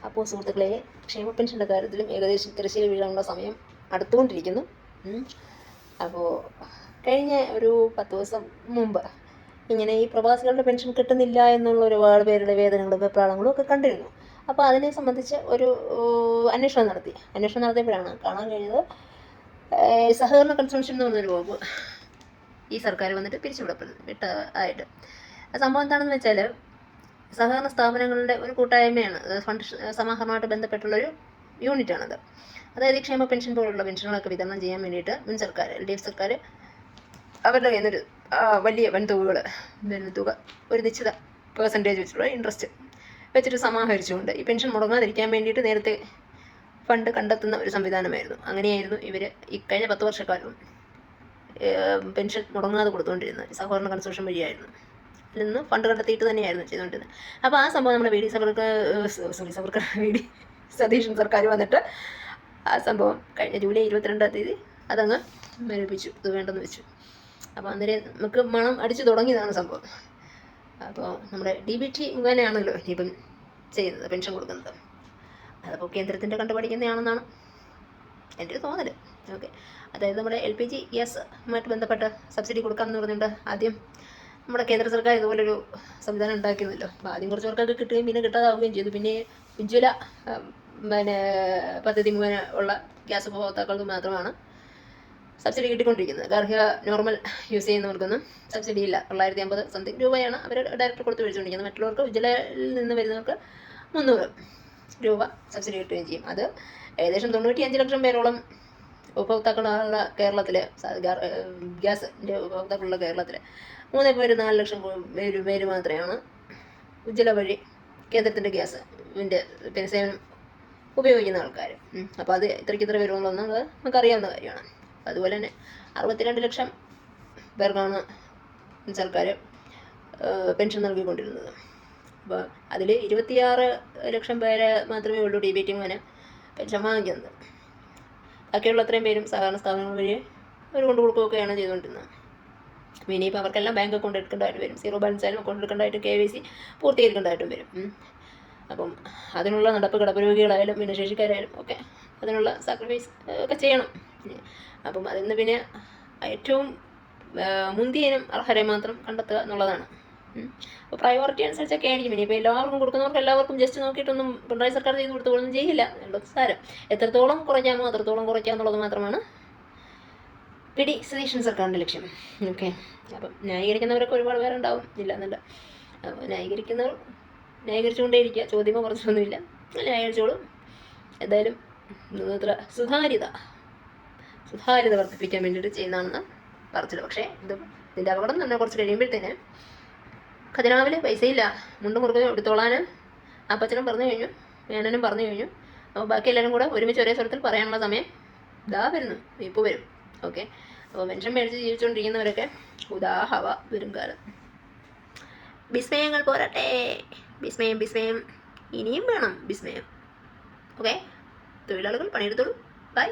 അപ്പോൾ സുഹൃത്തുക്കളെ, ക്ഷേമ പെൻഷൻ്റെ കാര്യത്തിലും ഏകദേശം തിരശ്ശീല വീഴാനുള്ള സമയം അടുത്തുകൊണ്ടിരിക്കുന്നു. അപ്പോൾ കഴിഞ്ഞ ഒരു 10 ദിവസം മുമ്പ് ഇങ്ങനെ ഈ പ്രവാസികളുടെ പെൻഷൻ കിട്ടുന്നില്ല എന്നുള്ള ഒരുപാട് പേരുടെ വേദനകളും വെപ്രാളങ്ങളും ഒക്കെ കണ്ടിരുന്നു. അപ്പോൾ അതിനെ സംബന്ധിച്ച് ഒരു അന്വേഷണം നടത്തിയപ്പോഴാണ് കാണാൻ കഴിഞ്ഞത് സഹകരണ കൺസോർഷ്യം എന്ന് പറഞ്ഞൊരു വകുപ്പ് ഈ സർക്കാർ വന്നിട്ട് വിട്ടതായിട്ട്. സംഭവം എന്താണെന്ന് വെച്ചാൽ, സഹകരണ സ്ഥാപനങ്ങളുടെ ഒരു കൂട്ടായ്മയാണ്, ഫണ്ട് സമാഹരണമായിട്ട് ബന്ധപ്പെട്ടുള്ളൊരു യൂണിറ്റാണത്. അതായത് ക്ഷേമ പെൻഷൻ പോലുള്ള പെൻഷനുകളൊക്കെ വിതരണം ചെയ്യാൻ വേണ്ടിയിട്ട് മുൻ സർക്കാർ LDF സർക്കാർ അവരുടെ കയ്യിൽ നിന്നൊരു വലിയ തുക ഒരു നിശ്ചിത പെർസെൻറ്റേജ് വെച്ചിട്ടുള്ള ഇൻട്രസ്റ്റ് വെച്ചിട്ട് സമാഹരിച്ചുകൊണ്ട് ഈ പെൻഷൻ മുടങ്ങാതിരിക്കാൻ വേണ്ടിയിട്ട് നേരത്തെ ഫണ്ട് കണ്ടെത്തുന്ന ഒരു സംവിധാനമായിരുന്നു. അങ്ങനെയായിരുന്നു ഇവർ ഈ കഴിഞ്ഞ 10 വർഷക്കാലവും പെൻഷൻ മുടങ്ങാതെ കൊടുത്തുകൊണ്ടിരുന്നത്. സഹകരണ കൺസോർഷ്യം വഴിയായിരുന്നു. അതിൽ നിന്ന് ഫണ്ട് കണ്ടെത്തിയിട്ട് തന്നെയായിരുന്നു ചെയ്തുകൊണ്ടിരുന്നത്. അപ്പോൾ ആ സംഭവം നമ്മുടെ VD സതീശൻ സർക്കാർ വന്നിട്ട് ആ സംഭവം കഴിഞ്ഞ ജൂലൈ 22-ാം തീയതി അതങ്ങ് മരവിപ്പിച്ചു, ഇത് വേണ്ടെന്ന് വെച്ചു. അപ്പോൾ അന്നേരം നമുക്ക് മണം അടിച്ചു തുടങ്ങിയതാണ് സംഭവം. അപ്പോൾ നമ്മുടെ DBT മുഖേനയാണല്ലോ ഇനിയിപ്പം ചെയ്യുന്നത്, പെൻഷൻ കൊടുക്കുന്നത്. അതപ്പോൾ കേന്ദ്രത്തിൻ്റെ കണ്ടുപഠിക്കുന്നതാണെന്നാണ് എൻ്റെ ഒരു തോന്നൽ. ഓക്കെ, അതായത് നമ്മുടെ LPG ഗ്യാസുമായിട്ട് ബന്ധപ്പെട്ട സബ്സിഡി കൊടുക്കാമെന്ന് പറഞ്ഞുകൊണ്ട് ആദ്യം നമ്മുടെ കേന്ദ്ര സർക്കാർ ഇതുപോലൊരു സംവിധാനം ഉണ്ടാക്കിയതല്ലോ. അപ്പോൾ ആദ്യം കുറച്ച് പേർക്കൊക്കെ കിട്ടുകയും പിന്നെ കിട്ടാതാവുകയും ചെയ്തു. പിന്നെ ഉജ്ജ്വല പദ്ധതി മുഖേന ഉള്ള ഗ്യാസ് ഉപഭോക്താക്കൾക്ക് മാത്രമാണ് സബ്സിഡി കിട്ടിക്കൊണ്ടിരിക്കുന്നത്. ഗാർഹിക നോർമൽ യൂസ് ചെയ്യുന്നവർക്കൊന്നും സബ്സിഡി ഇല്ല. 950 സംതിങ് രൂപയാണ് അവർ ഡയറക്റ്റ് കൊടുത്ത് മേടിച്ചുകൊണ്ടിരിക്കുന്നത്. മറ്റുള്ളവർക്ക് ഉജ്ജ്വലയിൽ നിന്ന് വരുന്നവർക്ക് 300 രൂപ സബ്സിഡി കിട്ടുകയും ചെയ്യും. അത് ഏകദേശം 95 ലക്ഷം പേരോളം ഉപഭോക്താക്കളുള്ള കേരളത്തിൽ, ഗ്യാസിൻ്റെ ഉപഭോക്താക്കളുള്ള കേരളത്തിൽ 3.4 ലക്ഷം പേര് മാത്രമാണ് ഉജ്ജ്വല വഴി കേന്ദ്രത്തിൻ്റെ ഗ്യാസിൻ്റെ സേവനം ഉപയോഗിക്കുന്ന ആൾക്കാർ. അപ്പോൾ അത് ഇത്ര വരുമെന്നുള്ളത് നമുക്കറിയാവുന്ന കാര്യമാണ്. അതുപോലെ തന്നെ 62 ലക്ഷം പേർക്കാണ് സർക്കാർ പെൻഷൻ നൽകിക്കൊണ്ടിരുന്നത്. അപ്പോൾ അതിൽ 26 ലക്ഷം പേരെ മാത്രമേ ഉള്ളൂ DBT മുഖേന പെൻഷൻ വാങ്ങിക്കുന്നത്. ബാക്കിയുള്ള അത്രയും പേരും സഹകരണ സ്ഥാപനങ്ങൾ വഴി അവർ കൊണ്ടു കൊടുക്കുകയൊക്കെയാണ് ചെയ്തുകൊണ്ടിരുന്നത്. അപ്പോൾ ഇനിയിപ്പോൾ അവർക്കെല്ലാം ബാങ്ക് അക്കൗണ്ട് എടുക്കേണ്ടതായിട്ട് വരും. സീറോ ബാലൻസ് ആയാലും അക്കൗണ്ട് എടുക്കേണ്ടതായിട്ട് KYC പൂർത്തീകരിക്കേണ്ടതായിട്ടും വരും. അപ്പം അതിനുള്ള കിടപ്പ് ഭിന്നശേഷിക്കാരായാലും ഒക്കെ അതിനുള്ള സാക്രിഫൈസ് ഒക്കെ ചെയ്യണം. അപ്പം അതിൽ നിന്ന് പിന്നെ ഏറ്റവും മുന്തിയ ഇനം അർഹരെ മാത്രം കണ്ടെത്തുക എന്നുള്ളതാണ്. അപ്പോൾ പ്രയോറിറ്റി അനുസരിച്ചൊക്കെ ആയിരിക്കും. ഇനിയിപ്പോൾ എല്ലാവർക്കും കൊടുക്കുന്നവർക്ക് എല്ലാവർക്കും ജസ്റ്റ് നോക്കിയിട്ടൊന്നും പിണറായി സർക്കാർ ചെയ്ത് കൊടുത്തുകൊണ്ടൊന്നും ചെയ്യില്ല എന്നുള്ളത് സാരം. എത്രത്തോളം കുറയ്ക്കാമോ അത്രത്തോളം കുറയ്ക്കുക എന്നുള്ളത് മാത്രമാണ് PD സതീശൻ സർക്കാരിൻ്റെ ലക്ഷ്യം. ഓക്കെ, അപ്പം ന്യായീകരിക്കുന്നവരൊക്കെ ഒരുപാട് പേരുണ്ടാവും, ഇല്ല എന്നല്ല. അപ്പോൾ ന്യായീകരിച്ചുകൊണ്ടേയിരിക്കുക, ചോദ്യമോ കുറച്ചൊന്നുമില്ല, ന്യായീകരിച്ചോളും. എന്തായാലും അത്ര സുതാര്യത വർദ്ധിപ്പിക്കാൻ വേണ്ടിയിട്ട് ചെയ്യുന്നതാണെന്ന് പറച്ചില്ല. പക്ഷേ ഇതിൻ്റെ അപകടം തന്നെ കുറച്ച് കഴിയുമ്പോഴത്തേന് ഖജനാവിൽ പൈസയില്ല, മുണ്ടും മുറുകെ എടുത്തോളാൻ അപ്പച്ചനും പറഞ്ഞു കഴിഞ്ഞു, മേനനും പറഞ്ഞു കഴിഞ്ഞു. അപ്പോൾ ബാക്കി എല്ലാവരും കൂടെ ഒരുമിച്ച് ഒരേ സ്വരത്തിൽ പറയാനുള്ള സമയം വരുന്നു, ഇപ്പോൾ വരും. ഓക്കെ, അപ്പോൾ പെൻഷൻ മേടിച്ച് ജീവിച്ചുകൊണ്ടിരിക്കുന്നവരൊക്കെ ഉദാഹവ വരും കാലം. വിസ്മയങ്ങൾ പോരട്ടെ, വിസ്മയം ഇനിയും വേണം വിസ്മയം. ഓക്കെ, തൊഴിലാളികൾ പണിയെടുത്തോളൂ. ബൈ.